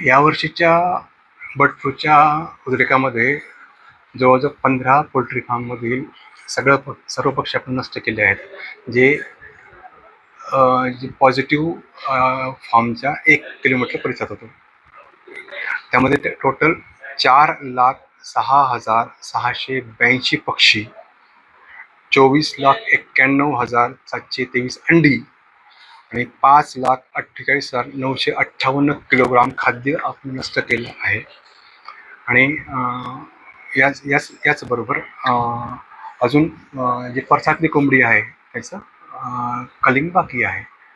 यावर्षीच्या बर्ड फ्लूच्या उद्रेकामध्ये जवळजवळ 15 पोल्ट्री फार्ममधील सर्व पक्षी आपण नष्ट केले आहेत, जे पॉझिटिव्ह फार्मच्या 1 किलोमीटर परिसरात होतो. त्यामध्ये टोटल 4,06,682 पक्षी, 24,91,723 अंडी आणि 5,48,958 किलोग्राम खाद्य आपण नष्ट केलं आहे. आणि याचबरोबर अजून जे परसातली कोंबडी आहे त्याचं कलिंग बाकी आहे.